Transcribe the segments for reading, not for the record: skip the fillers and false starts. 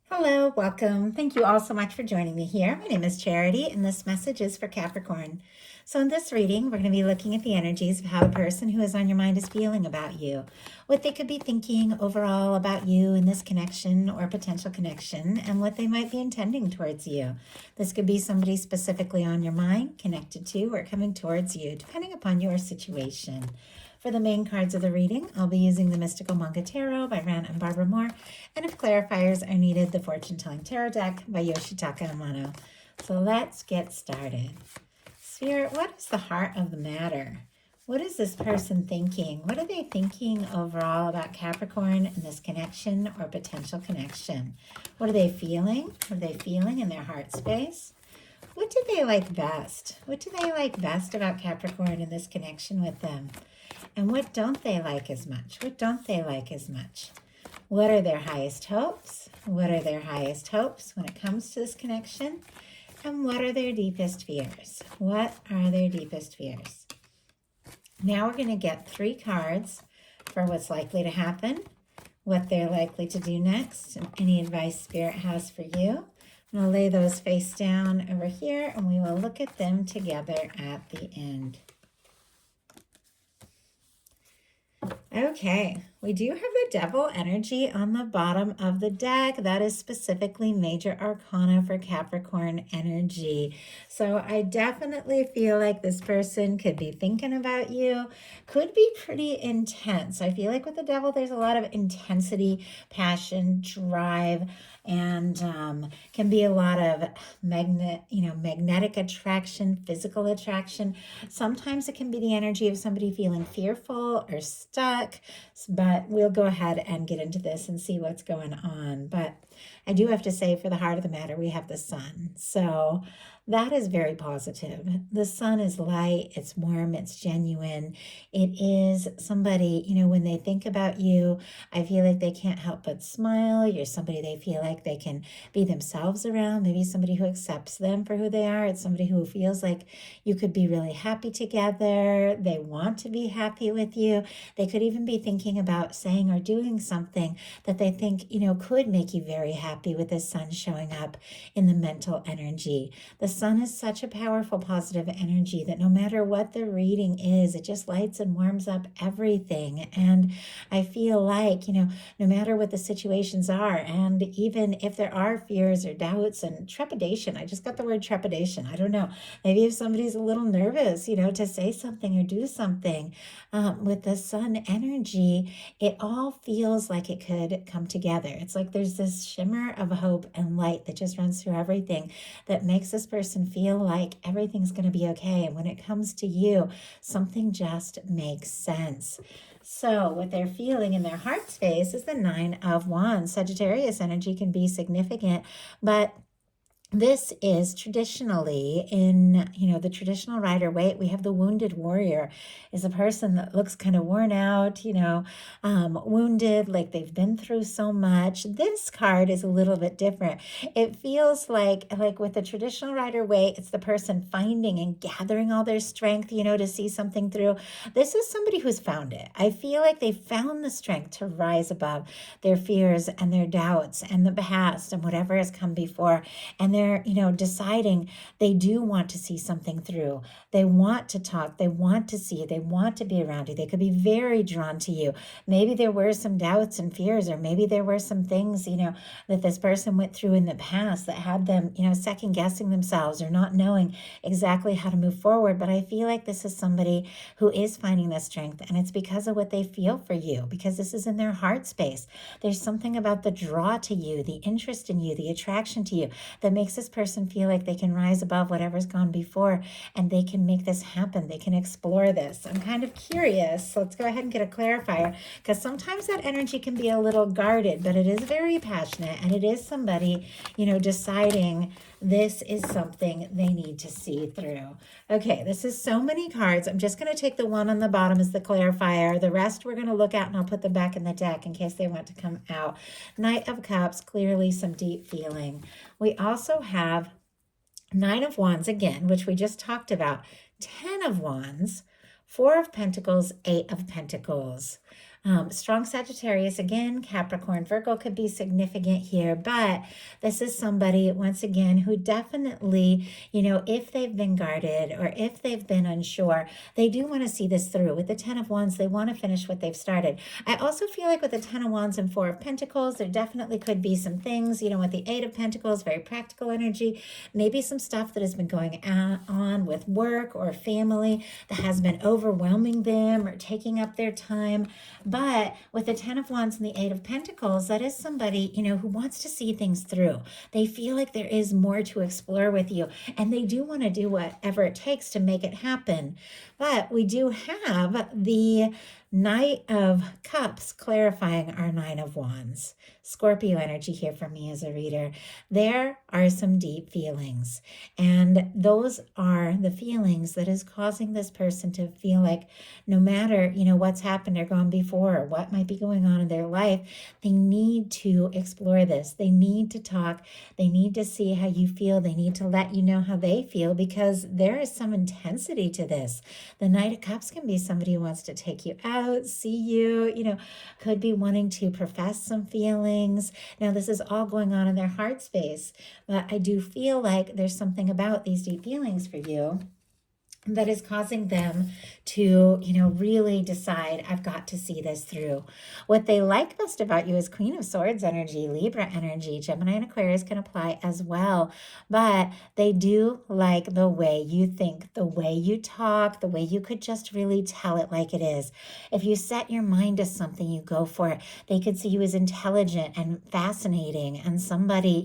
Hello, welcome. Thank you all so much for joining me here. My name is Charity, and this message is for Capricorn. So, in this reading, we're going to be looking at the energies of how the person who is on your mind is feeling about you, what they could be thinking overall about you in this connection or potential connection, and what they might be intending towards you. This could be somebody specifically on your mind, connected to, or coming towards you, depending upon your situation. For the main cards of the reading, I'll be using the Mystical Manga Tarot by Ran and Barbara Moore, and if clarifiers are needed, the Fortune Telling Tarot Deck by Yoshitaka Amano. So let's get started. Spirit, what is the heart of the matter? What is this person thinking? What are they thinking overall about Capricorn and this connection or potential connection? What are they feeling? What are they feeling in their heart space? What do they like best? What do they like best about Capricorn and this connection with them? And what don't they like as much? What don't they like as much? What are their highest hopes? What are their highest hopes when it comes to this connection? And what are their deepest fears? What are their deepest fears? Now we're going to get 3 cards for what's likely to happen, what they're likely to do next, and any advice Spirit has for you. And I'll lay those face down over here, and we will look at them together at the end. Okay, we do have the Devil energy on the bottom of the deck. That is specifically Major Arcana for Capricorn energy. So I definitely feel like this person could be thinking about you, could be pretty intense. I feel like with the Devil, there's a lot of intensity, passion, drive, and can be a lot of magnetic attraction, physical attraction. Sometimes it can be the energy of somebody feeling fearful or stuck, but we'll go ahead and get into this and see what's going on. But I do have to say, for the heart of the matter, we have the sun. So that is very positive. The sun is light, it's warm, it's genuine. It is somebody, when they think about you, I feel like they can't help but smile. You're somebody they feel like they can be themselves around, maybe somebody who accepts them for who they are. It's somebody who feels like you could be really happy together. They want to be happy with you. They could even be thinking about saying or doing something that they think, could make you very happy with the sun showing up in the mental energy. The sun is such a powerful positive energy that no matter what the reading is, it just lights and warms up everything. And I feel like, no matter what the situations are, and even if there are fears or doubts and trepidation, I just got the word trepidation. I don't know. Maybe if somebody's a little nervous, to say something or do something, with the sun energy, it all feels like it could come together. It's like there's this shimmer of hope and light that just runs through everything that makes this person feel like everything's going to be okay. And when it comes to you, something just makes sense. So what they're feeling in their heart space is the 9 of Wands. Sagittarius energy can be significant, but this is traditionally in, the traditional Rider Waite. We have the wounded warrior is a person that looks kind of worn out, wounded, like they've been through so much. This card is a little bit different. It feels like with the traditional Rider Waite, it's the person finding and gathering all their strength, to see something through. This is somebody who's found it. I feel like they found the strength to rise above their fears and their doubts and the past and whatever has come before. And they're, deciding they do want to see something through. They want to talk. They want to see you. They want to be around you. They could be very drawn to you. Maybe there were some doubts and fears, or maybe there were some things, that this person went through in the past that had them, second guessing themselves or not knowing exactly how to move forward. But I feel like this is somebody who is finding the strength, and it's because of what they feel for you, because this is in their heart space. There's something about the draw to you, the interest in you, the attraction to you that makes this person feel like they can rise above whatever's gone before, and they can make this happen. They can explore this. I'm kind of curious. So let's go ahead and get a clarifier, because sometimes that energy can be a little guarded, but it is very passionate, and it is somebody, deciding this is something they need to see through. Okay, this is so many cards. I'm just going to take the one on the bottom as the clarifier. The rest we're going to look at, and I'll put them back in the deck in case they want to come out. Knight of Cups, clearly some deep feeling. We also have 9 of Wands again, which we just talked about. 10 of Wands, 4 of Pentacles, 8 of Pentacles. Strong Sagittarius, again, Capricorn, Virgo could be significant here, but this is somebody, once again, who definitely, if they've been guarded or if they've been unsure, they do want to see this through. With the Ten of Wands, they want to finish what they've started. I also feel like with the Ten of Wands and Four of Pentacles, there definitely could be some things, with the Eight of Pentacles, very practical energy, maybe some stuff that has been going on with work or family that has been overwhelming them or taking up their time. But with the Ten of Wands and the Eight of Pentacles, that is somebody, who wants to see things through. They feel like there is more to explore with you, and they do want to do whatever it takes to make it happen. But we do have the Knight of Cups clarifying our Nine of Wands. Scorpio energy here for me as a reader. There are some deep feelings, and those are the feelings that is causing this person to feel like no matter, what's happened or gone before or what might be going on in their life, they need to explore this. They need to talk. They need to see how you feel. They need to let you know how they feel, because there is some intensity to this. The Knight of Cups can be somebody who wants to take you out, see you, could be wanting to profess some feelings. Now, this is all going on in their heart space, but I do feel like there's something about these deep feelings for you that is causing them to, really decide, I've got to see this through. What they like most about you is Queen of Swords energy, Libra energy. Gemini and Aquarius can apply as well, but they do like the way you think, the way you talk, the way you could just really tell it like it is. If you set your mind to something, you go for it. They could see you as intelligent and fascinating and somebody,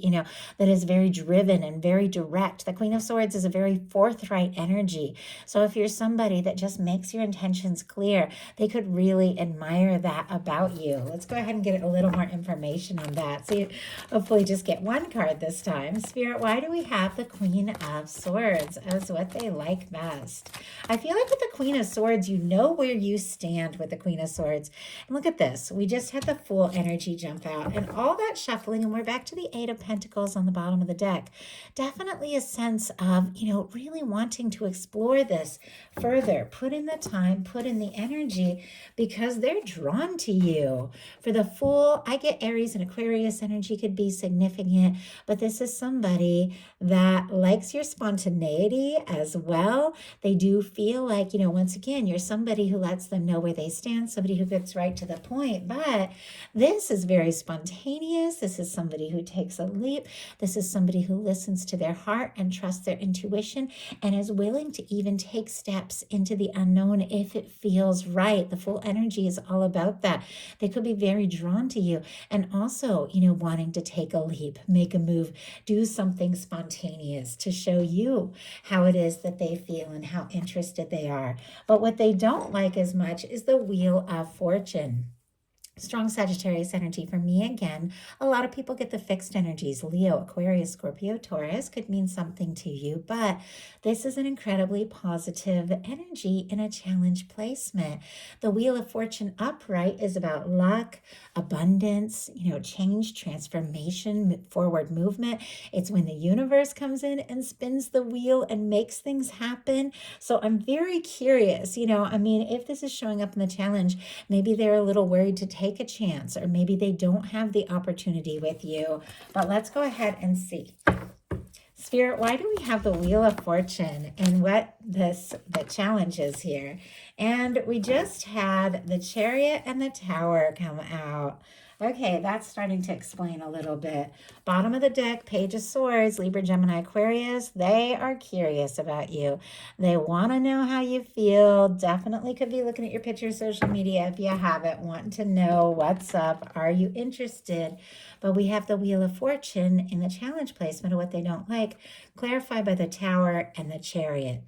that is very driven and very direct. The Queen of Swords is a very forthright energy. So if you're somebody that just makes your intentions clear, they could really admire that about you. Let's go ahead and get a little more information on that. So you hopefully just get one card this time. Spirit, why do we have the Queen of Swords as what they like best? I feel like with the Queen of Swords, you know where you stand with the Queen of Swords. And look at this. We just had the Fool energy jump out and all that shuffling, and we're back to the Eight of Pentacles on the bottom of the deck. Definitely a sense of, really wanting to explore this further, put in the time, put in the energy, because they're drawn to you. For the Fool, I get Aries and Aquarius energy could be significant, but this is somebody that likes your spontaneity as well. They do feel like, once again, you're somebody who lets them know where they stand, somebody who gets right to the point, but this is very spontaneous. This is somebody who takes a leap. This is somebody who listens to their heart and trusts their intuition and is willing to even take steps into the unknown if it feels right. The Full energy is all about that. They could be very drawn to you and also, wanting to take a leap, make a move, do something spontaneous to show you how it is that they feel and how interested they are. But what they don't like as much is the Wheel of Fortune. Strong Sagittarius energy for me again. A lot of people get the fixed energies. Leo, Aquarius, Scorpio, Taurus could mean something to you, but this is an incredibly positive energy in a challenge placement. The Wheel of Fortune upright is about luck, abundance, change, transformation, forward movement. It's when the universe comes in and spins the wheel and makes things happen. So I'm very curious, if this is showing up in the challenge, maybe they're a little worried to take a chance, or maybe they don't have the opportunity with you. But let's go ahead and see. Spirit, why do we have the Wheel of Fortune and what the challenge is here? And we just had the Chariot and the Tower come out. Okay, that's starting to explain a little bit. Bottom of the deck, Page of Swords, Libra, Gemini, Aquarius. They are curious about you. They want to know how you feel. Definitely could be looking at your picture, social media if you haven't, wanting to know what's up. Are you interested? But we have the Wheel of Fortune in the challenge placement of what they don't like, clarified by the Tower and the Chariot.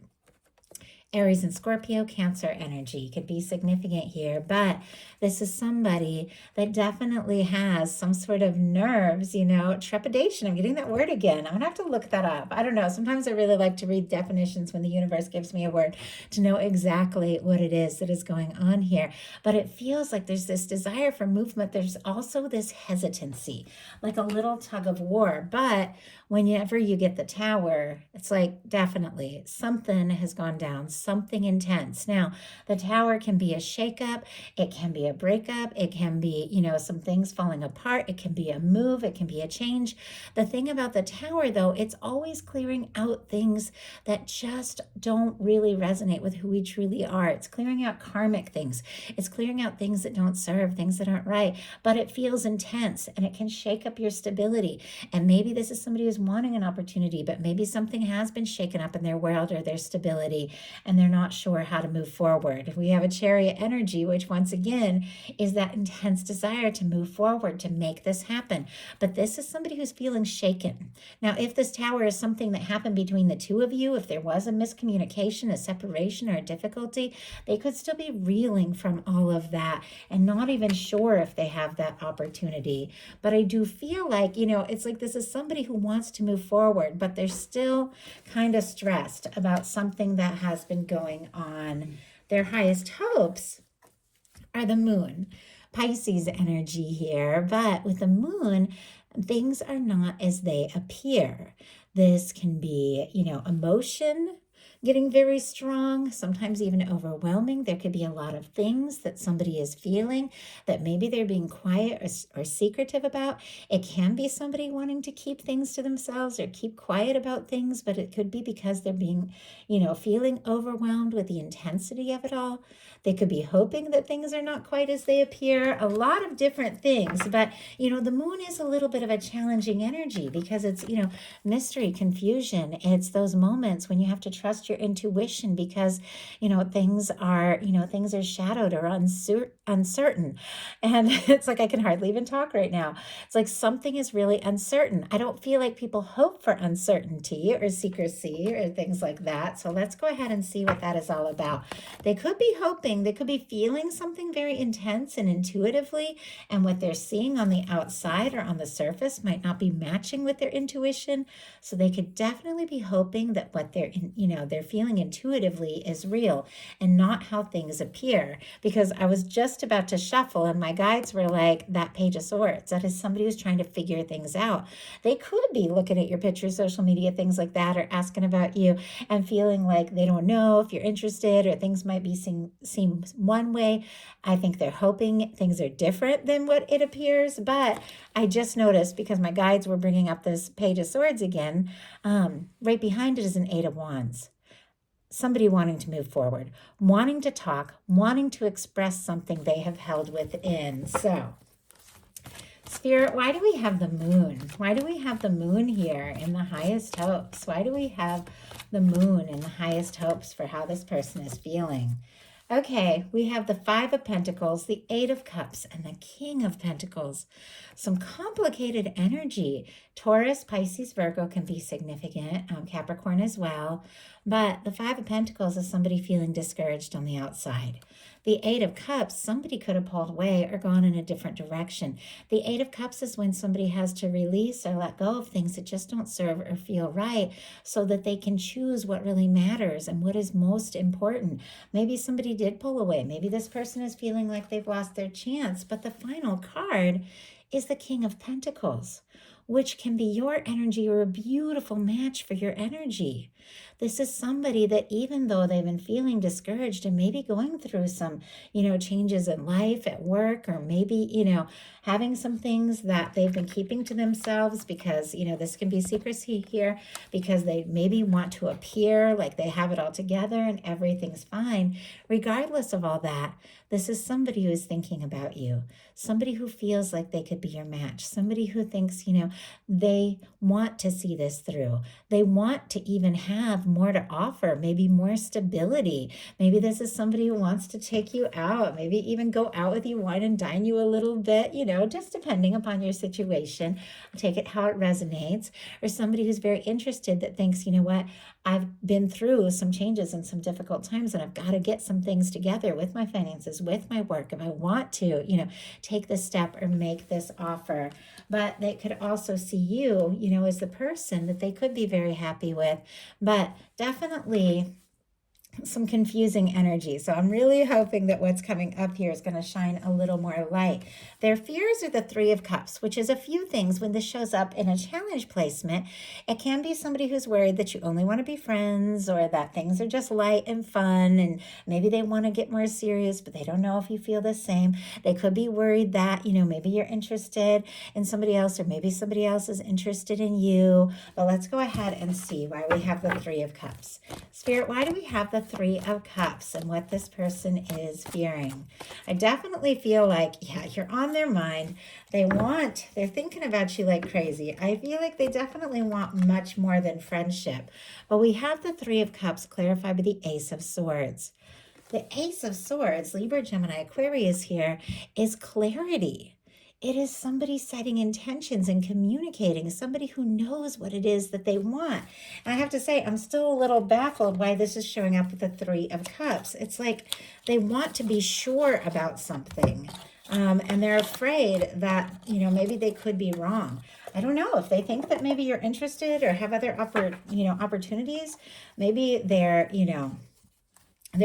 Aries and Scorpio, Cancer energy could be significant here, but this is somebody that definitely has some sort of nerves, trepidation. I'm getting that word again. I'm going to have to look that up. I don't know. Sometimes I really like to read definitions when the universe gives me a word to know exactly what it is that is going on here. But it feels like there's this desire for movement. There's also this hesitancy, like a little tug of war. But whenever you get the Tower, it's like definitely something has gone down. something intense. Now, the Tower can be a shakeup, it can be a breakup, it can be, some things falling apart, it can be a move, it can be a change. The thing about the Tower, though, it's always clearing out things that just don't really resonate with who we truly are. It's clearing out karmic things. It's clearing out things that don't serve, things that aren't right, but it feels intense and it can shake up your stability. And maybe this is somebody who's wanting an opportunity, but maybe something has been shaken up in their world or their stability and they're not sure how to move forward. We have a Chariot energy, which once again is that intense desire to move forward, to make this happen. But this is somebody who's feeling shaken. Now, if this Tower is something that happened between the two of you, if there was a miscommunication, a separation, or a difficulty, they could still be reeling from all of that and not even sure if they have that opportunity. But I do feel like, it's like this is somebody who wants to move forward, but they're still kind of stressed about something that has been going on. Their highest hopes are the Moon. Pisces energy here, but with the Moon, things are not as they appear. This can be, emotion getting very strong, sometimes even overwhelming. There could be a lot of things that somebody is feeling that maybe they're being quiet or secretive about. It can be somebody wanting to keep things to themselves or keep quiet about things, but it could be because they're being, feeling overwhelmed with the intensity of it all. They could be hoping that things are not quite as they appear, a lot of different things. But, the Moon is a little bit of a challenging energy because it's, mystery, confusion. It's those moments when you have to trust your intuition because, things are shadowed or uncertain. And it's like I can hardly even talk right now. It's like something is really uncertain. I don't feel like people hope for uncertainty or secrecy or things like that. So let's go ahead and see what that is all about. They could be hoping, they could be feeling something very intense and intuitively, and what they're seeing on the outside or on the surface might not be matching with their intuition. So they could definitely be hoping that what they're feeling intuitively is real and not how things appear. Because I was just about to shuffle and my guides were like, that Page of Swords, that is somebody who's trying to figure things out. They could be looking at your pictures, social media, things like that, or asking about you and feeling like they don't know if you're interested or things might be seem one way. I think they're hoping things are different than what it appears, but I just noticed because my guides were bringing up this Page of Swords again, right behind it is an Eight of Wands. Somebody wanting to move forward, wanting to talk, wanting to express something they have held within. So, Spirit, why do we have the Moon? Why do we have the Moon here in the highest hopes? Why do we have the Moon in the highest hopes for how this person is feeling? Okay, we have the Five of Pentacles, the Eight of Cups, and the King of Pentacles. Some complicated energy. Taurus, Pisces, Virgo can be significant, Capricorn as well. But the Five of Pentacles is somebody feeling discouraged on the outside. The Eight of Cups, somebody could have pulled away or gone in a different direction. The Eight of Cups is when somebody has to release or let go of things that just don't serve or feel right so that they can choose what really matters and what is most important. Maybe somebody did pull away. Maybe this person is feeling like they've lost their chance. But the final card is the King of Pentacles, which can be your energy or a beautiful match for your energy. This is somebody that even though they've been feeling discouraged and maybe going through some, changes in life, at work, or maybe, having some things that they've been keeping to themselves because, this can be secrecy here because they maybe want to appear like they have it all together and everything's fine. Regardless of all that, this is somebody who is thinking about you, somebody who feels like they could be your match, somebody who thinks, they want to see this through. They want to even have more to offer, maybe more stability. Maybe this is somebody who wants to take you out, maybe even go out with you, wine and dine you a little bit, just depending upon your situation. Take it how it resonates. Or somebody who's very interested that thinks, what, I've been through some changes and some difficult times and I've got to get some things together with my finances, with my work. If I want to, take this step or make this offer. But they could also see you, as the person that they could be very happy with. But definitely some confusing energy. So I'm really hoping that what's coming up here is going to shine a little more light. Their fears are the Three of Cups, which is a few things. When this shows up in a challenge placement, it can be somebody who's worried that you only want to be friends, or that things are just light and fun, and maybe they want to get more serious, but they don't know if you feel the same. They could be worried that, maybe you're interested in somebody else, or maybe somebody else is interested in you. But let's go ahead and see why we have the Three of Cups. Spirit, why do we have the Three of Cups and what this person is fearing? I definitely feel like, yeah, you're on their mind. They're thinking about you like crazy. I feel like they definitely want much more than friendship. But we have the Three of Cups clarified by the Ace of Swords. The Ace of Swords, Libra, Gemini, Aquarius here, is clarity. It is somebody setting intentions and communicating, somebody who knows what it is that they want. And I have to say, I'm still a little baffled why this is showing up with the Three of Cups. It's like they want to be sure about something. And they're afraid that, maybe they could be wrong. I don't know if they think that maybe you're interested or have other opportunities. Maybe they're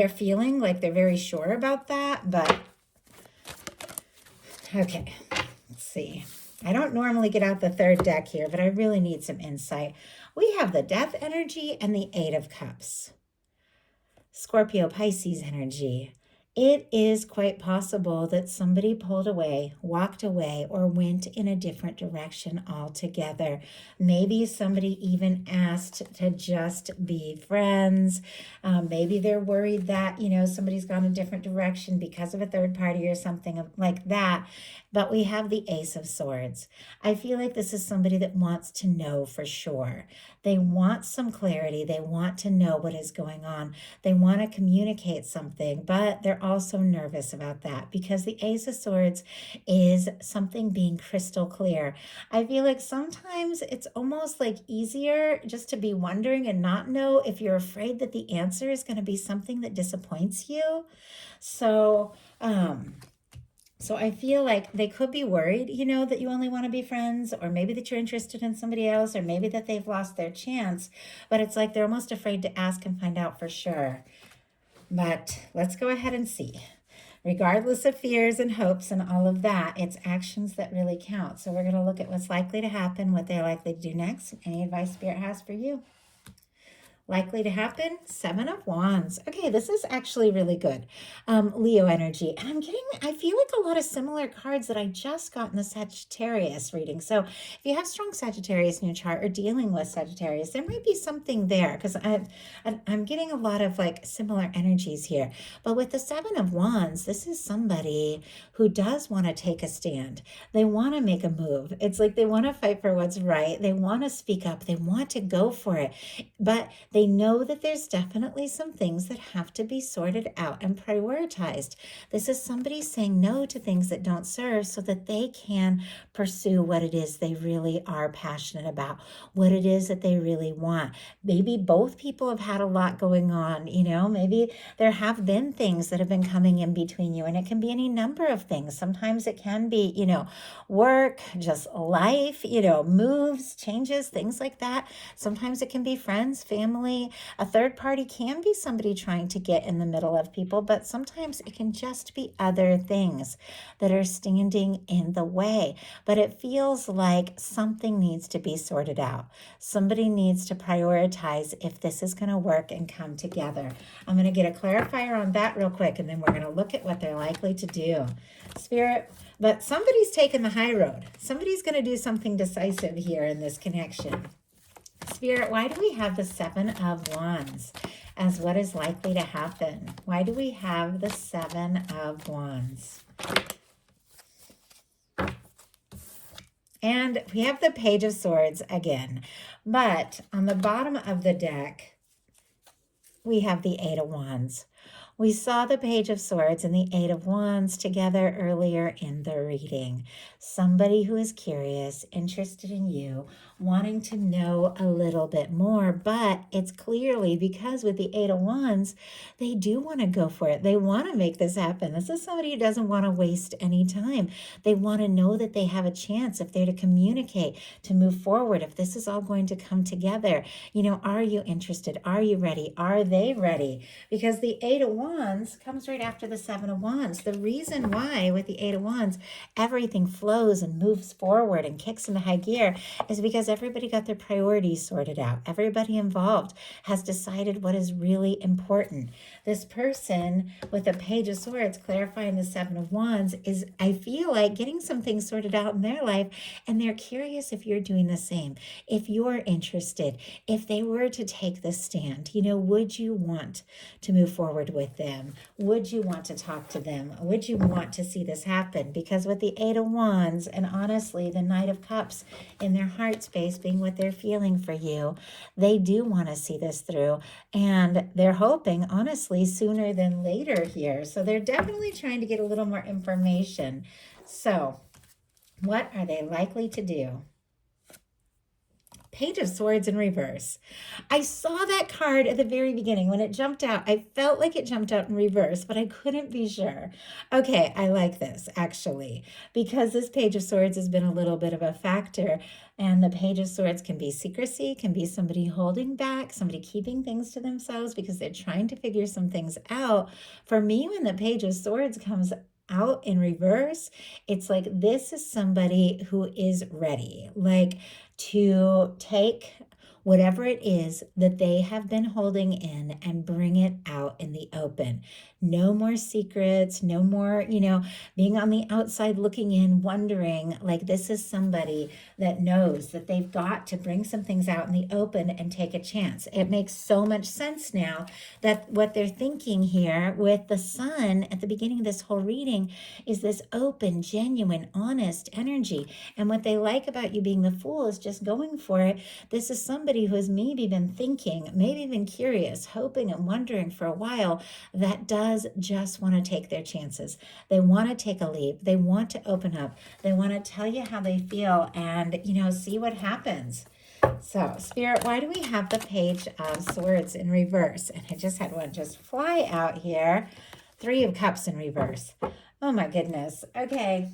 feeling like they're very sure about that, but okay, let's see. I don't normally get out the third deck here, but I really need some insight. We have the Death energy and the Eight of Cups. Scorpio, Pisces energy. It is quite possible that somebody pulled away, walked away, or went in a different direction altogether. Maybe somebody even asked to just be friends. Maybe they're worried that, somebody's gone a different direction because of a third party or something like that. But we have the Ace of Swords. I feel like this is somebody that wants to know for sure. They want some clarity. They want to know what is going on. They want to communicate something, but they're also nervous about that because the Ace of Swords is something being crystal clear. I feel like sometimes it's almost like easier just to be wondering and not know if you're afraid that the answer is going to be something that disappoints you. So I feel like they could be worried, that you only want to be friends, or maybe that you're interested in somebody else, or maybe that they've lost their chance. But it's like they're almost afraid to ask and find out for sure. But let's go ahead and see. Regardless of fears and hopes and all of that, it's actions that really count. So we're going to look at what's likely to happen, what they're likely to do next, and any advice Spirit has for you. Likely to happen, Seven of Wands. Okay, this is actually really good. Leo energy. And I feel like a lot of similar cards that I just got in the Sagittarius reading. So if you have strong Sagittarius in your chart or dealing with Sagittarius, there might be something there because I'm getting a lot of like similar energies here. But with the Seven of Wands, this is somebody who does want to take a stand. They want to make a move. It's like they want to fight for what's right. They want to speak up. They want to go for it. But they know that there's definitely some things that have to be sorted out and prioritized. This is somebody saying no to things that don't serve so that they can pursue what it is they really are passionate about, what it is that they really want. Maybe both people have had a lot going on, maybe there have been things that have been coming in between you, and it can be any number of things. Sometimes it can be, work, just life, moves, changes, things like that. Sometimes it can be friends, family. A third party can be somebody trying to get in the middle of people, but sometimes it can just be other things that are standing in the way. But it feels like something needs to be sorted out. Somebody needs to prioritize if this is going to work and come together. I'm going to get a clarifier on that real quick, and then we're going to look at what they're likely to do. Spirit, but somebody's taking the high road. Somebody's going to do something decisive here in this connection. Spirit, why do we have the Seven of Wands as what is likely to happen? Why do we have the Seven of Wands? And we have the Page of Swords again. But on the bottom of the deck, we have the Eight of Wands. We saw the Page of Swords and the Eight of Wands together earlier in the reading. Somebody who is curious, interested in you, wanting to know a little bit more, but it's clearly because with the Eight of Wands, they do want to go for it. They want to make this happen. This is somebody who doesn't want to waste any time. They want to know that they have a chance if they're to communicate, to move forward, if this is all going to come together. Are you interested? Are you ready? Are they ready? Because the Eight of Wands comes right after the Seven of Wands. The reason why with the Eight of Wands, everything flows and moves forward and kicks into high gear is because everybody got their priorities sorted out. Everybody involved has decided what is really important. This person with the Page of Swords clarifying the Seven of Wands is, I feel like, getting some things sorted out in their life, and they're curious if you're doing the same, if you're interested, if they were to take this stand. Would you want to move forward with them? Would you want to talk to them? Would you want to see this happen? Because with the Eight of Wands and honestly the Knight of Cups in their heart space being what they're feeling for you, they do want to see this through, and they're hoping honestly sooner than later here. So they're definitely trying to get a little more information. So what are they likely to do? Page of Swords in reverse. I saw that card at the very beginning when it jumped out. I felt like it jumped out in reverse, but I couldn't be sure. Okay, I like this actually, because this Page of Swords has been a little bit of a factor. And the Page of Swords can be secrecy, can be somebody holding back, somebody keeping things to themselves because they're trying to figure some things out. For me, when the Page of Swords comes out in reverse, it's like this is somebody who is ready, like to take whatever it is that they have been holding in and bring it out in the open. No more secrets, no more, being on the outside looking in, wondering. Like, this is somebody that knows that they've got to bring some things out in the open and take a chance. It makes so much sense now that what they're thinking here with the Sun at the beginning of this whole reading is this open, genuine, honest energy. And what they like about you being the Fool is just going for it. This is somebody who has maybe been thinking, maybe been curious, hoping and wondering for a while, that does just want to take their chances. They want to take a leap. They want to open up. They want to tell you how they feel and, see what happens. So, Spirit, why do we have the Page of Swords in reverse? And I just had one just fly out here. Three of Cups in reverse. Oh my goodness. Okay.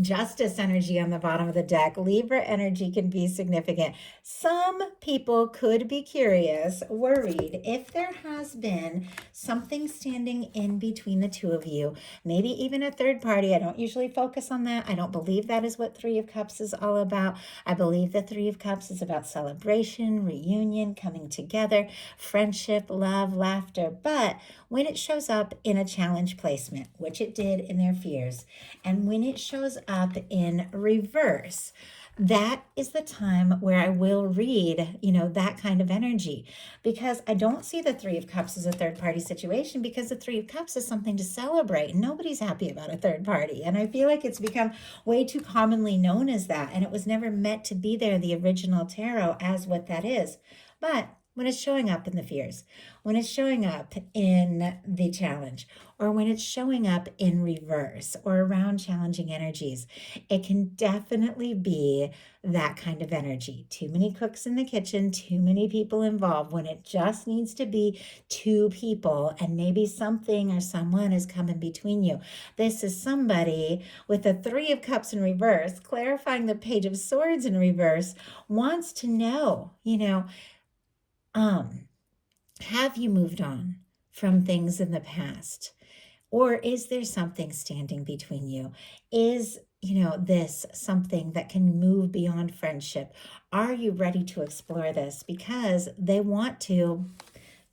Justice energy on the bottom of the deck. Libra energy can be significant. Some people could be curious, worried if there has been something standing in between the two of you, maybe even a third party. I don't usually focus on that. I don't believe that is what Three of Cups is all about. I believe the Three of Cups is about celebration, reunion, coming together, friendship, love, laughter. But when it shows up in a challenge placement, which it did in their fears, and when it shows up in reverse, that is the time where I will read, that kind of energy, because I don't see the Three of Cups as a third party situation, because the Three of Cups is something to celebrate. Nobody's happy about a third party. And I feel like it's become way too commonly known as that. And it was never meant to be there, the original tarot, as what that is. But when it's showing up in the fears, when it's showing up in the challenge, or when it's showing up in reverse or around challenging energies, it can definitely be that kind of energy. Too many cooks in the kitchen, too many people involved, when it just needs to be two people and maybe something or someone is coming between you. This is somebody with the Three of Cups in reverse, clarifying the Page of Swords in reverse, wants to know, have you moved on from things in the past? Or is there something standing between you? Is, this something that can move beyond friendship? Are you ready to explore this? Because they want to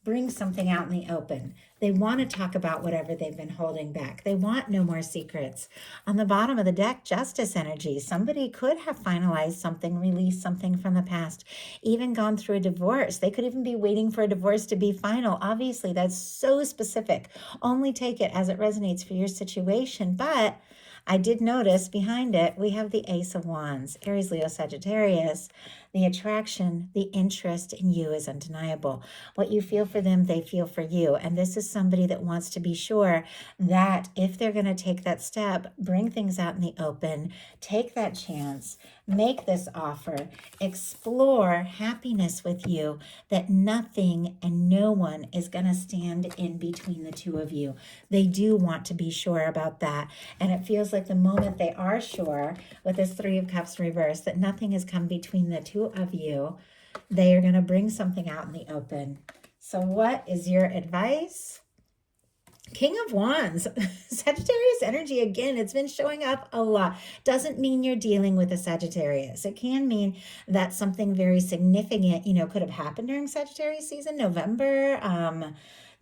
bring something out in the open. They want to talk about whatever they've been holding back. They want no more secrets. On the bottom of the deck, Justice energy. Somebody could have finalized something, released something from the past, even gone through a divorce. They could even be waiting for a divorce to be final. Obviously, that's so specific. Only take it as it resonates for your situation. But I did notice behind it, we have the Ace of Wands, Aries, Leo, Sagittarius. The attraction, the interest in you is undeniable. What you feel for them, they feel for you. And this is somebody that wants to be sure that if they're going to take that step, bring things out in the open, take that chance, make this offer, explore happiness with you, that nothing and no one is going to stand in between the two of you. They do want to be sure about that. And it feels like the moment they are sure with this Three of Cups reverse that nothing has come between the two of you, they are going to bring something out in the open. So what is your advice? King of Wands, Sagittarius energy, again, it's been showing up a lot. Doesn't mean you're dealing with a Sagittarius. It can mean that something very significant, could have happened during Sagittarius season, November,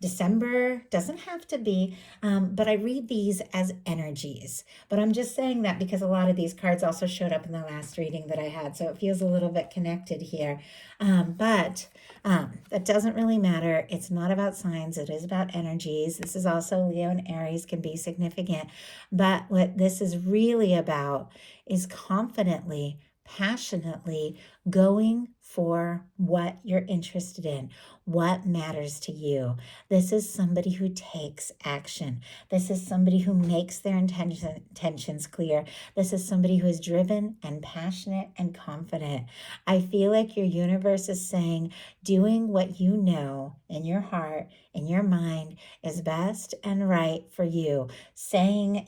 December, doesn't have to be, but I read these as energies. But I'm just saying that because a lot of these cards also showed up in the last reading that I had, so it feels a little bit connected here. But that doesn't really matter. It's not about signs. It is about energies. This is also Leo and Aries can be significant. But what this is really about is confidently, passionately going for what you're interested in, what matters to you. This is somebody who takes action. This is somebody who makes their intentions clear. This is somebody who is driven and passionate and confident. I feel like your universe is saying doing what you know in your heart, in your mind is best and right for you. Saying,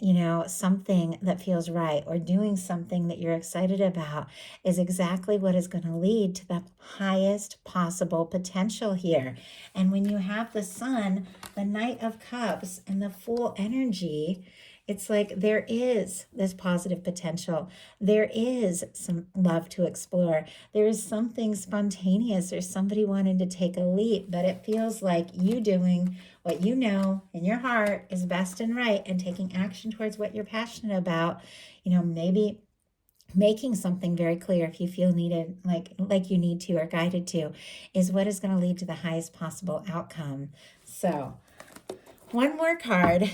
something that feels right or doing something that you're excited about is exactly what is going to lead to the highest possible potential here. And when you have the Sun, the Knight of Cups, and the Fool energy, it's like there is this positive potential. There is some love to explore. There is something spontaneous. There's somebody wanting to take a leap, but it feels like you doing what you know in your heart is best and right and taking action towards what you're passionate about. Maybe making something very clear if you feel needed, like you need to or guided to, is what is going to lead to the highest possible outcome. So one more card.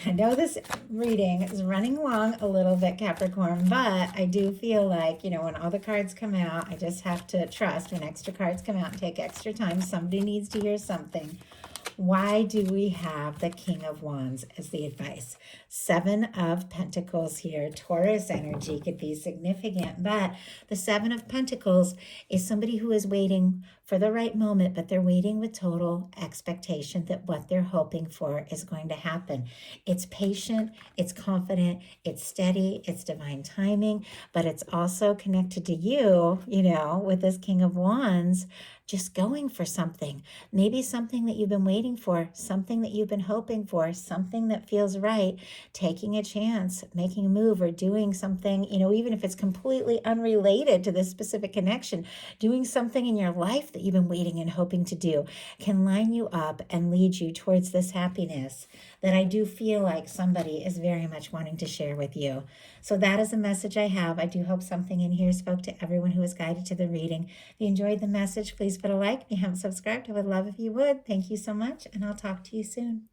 I know this reading is running long a little bit, Capricorn, but I do feel like, when all the cards come out, I just have to trust when extra cards come out and take extra time. Somebody needs to hear something. Why do we have the King of Wands as the advice? Seven of Pentacles here. Taurus energy could be significant, but the Seven of Pentacles is somebody who is waiting for the right moment, but they're waiting with total expectation that what they're hoping for is going to happen. It's patient, it's confident, it's steady, it's divine timing, but it's also connected to you, with this King of Wands, just going for something. Maybe something that you've been waiting for, something that you've been hoping for, something that feels right, taking a chance, making a move, or doing something, even if it's completely unrelated to this specific connection, doing something in your life that you've been waiting and hoping to do can line you up and lead you towards this happiness that I do feel like somebody is very much wanting to share with you. So that is a message I have. I do hope something in here spoke to everyone who was guided to the reading. If you enjoyed the message, please put a like. If you haven't subscribed, I would love if you would. Thank you so much, and I'll talk to you soon.